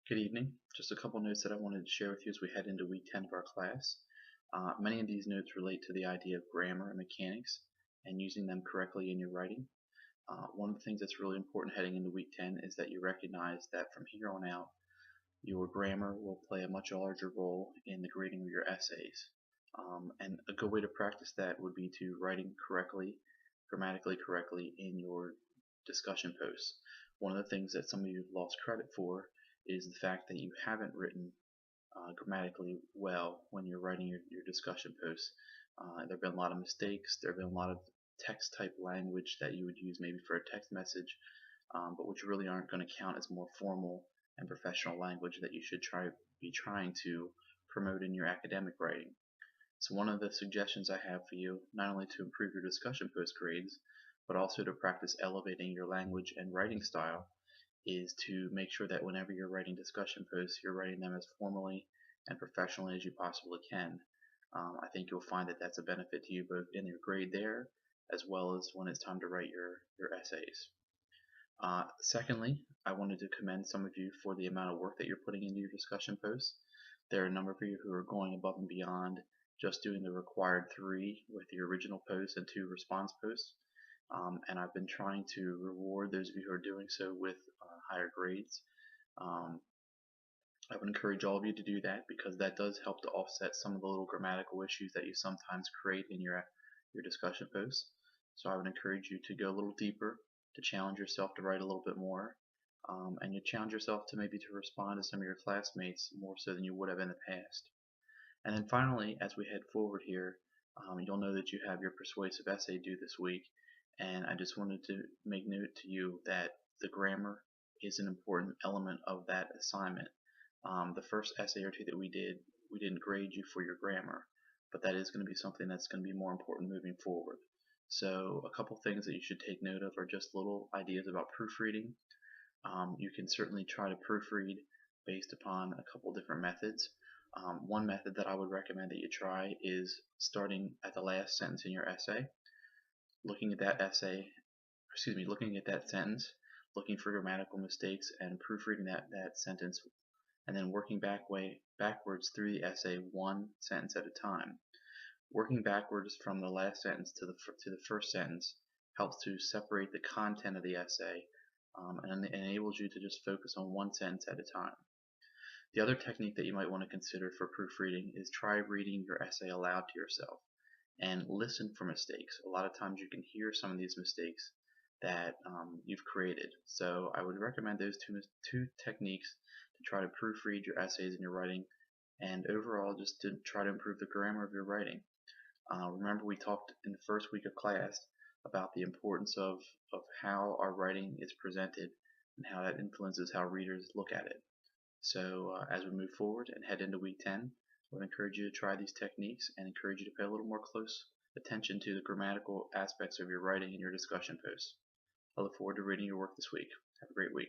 Good evening. Just a couple notes that I wanted to share with you as we head into week 10 of our class. Many of these notes relate to the idea of grammar and mechanics and using them correctly in your writing. One of the things that's really important heading into week 10 is that you recognize that from here on out, your grammar will play a much larger role in the grading of your essays. And a good way to practice that would be to writing correctly, grammatically correctly in your discussion posts. One of the things that some of you have lost credit for is the fact that you haven't written grammatically well when you're writing your discussion posts. There have been a lot of mistakes. There have been a lot of text type language that you would use maybe for a text message, but which really aren't going to count as more formal and professional language that you should be trying to promote in your academic writing. So one of the suggestions I have for you, not only to improve your discussion post grades, but also to practice elevating your language and writing style, is to make sure that whenever you're writing discussion posts, you're writing them as formally and professionally as you possibly can. I think you'll find that that's a benefit to you both in your grade there, as well as when it's time to write your essays. Secondly, I wanted to commend some of you for the amount of work that you're putting into your discussion posts. There are a number of you who are going above and beyond just doing the required 3 with the original post and 2 response posts. And I've been trying to reward those of you who are doing so with higher grades. I would encourage all of you to do that because that does help to offset some of the little grammatical issues that you sometimes create in your discussion posts. So I would encourage you to go a little deeper, to challenge yourself to write a little bit more, and you challenge yourself to maybe to respond to some of your classmates more so than you would have in the past. And then finally, as we head forward here, you'll know that you have your persuasive essay due this week, and I just wanted to make note to you that the grammar is an important element of that assignment. The first essay or two that we didn't grade you for your grammar, but that is going to be something that's going to be more important moving forward. So a couple things that you should take note of are just little ideas about proofreading. You can certainly try to proofread based upon a couple different methods. One method that I would recommend that you try is starting at the last sentence in your essay, looking at that sentence, looking for grammatical mistakes and proofreading that sentence, and then working backwards through the essay one sentence at a time. Working backwards from the last sentence to the first sentence helps to separate the content of the essay and enables you to just focus on one sentence at a time. The other technique that you might want to consider for proofreading is try reading your essay aloud to yourself and listen for mistakes. A lot of times you can hear some of these mistakes that you've created. So I would recommend those two techniques to try to proofread your essays and your writing, and overall just to try to improve the grammar of your writing. Remember we talked in the first week of class about the importance of how our writing is presented and how that influences how readers look at it. So as we move forward and head into week 10, I would encourage you to try these techniques and encourage you to pay a little more close attention to the grammatical aspects of your writing and your discussion posts. I look forward to reading your work this week. Have a great week.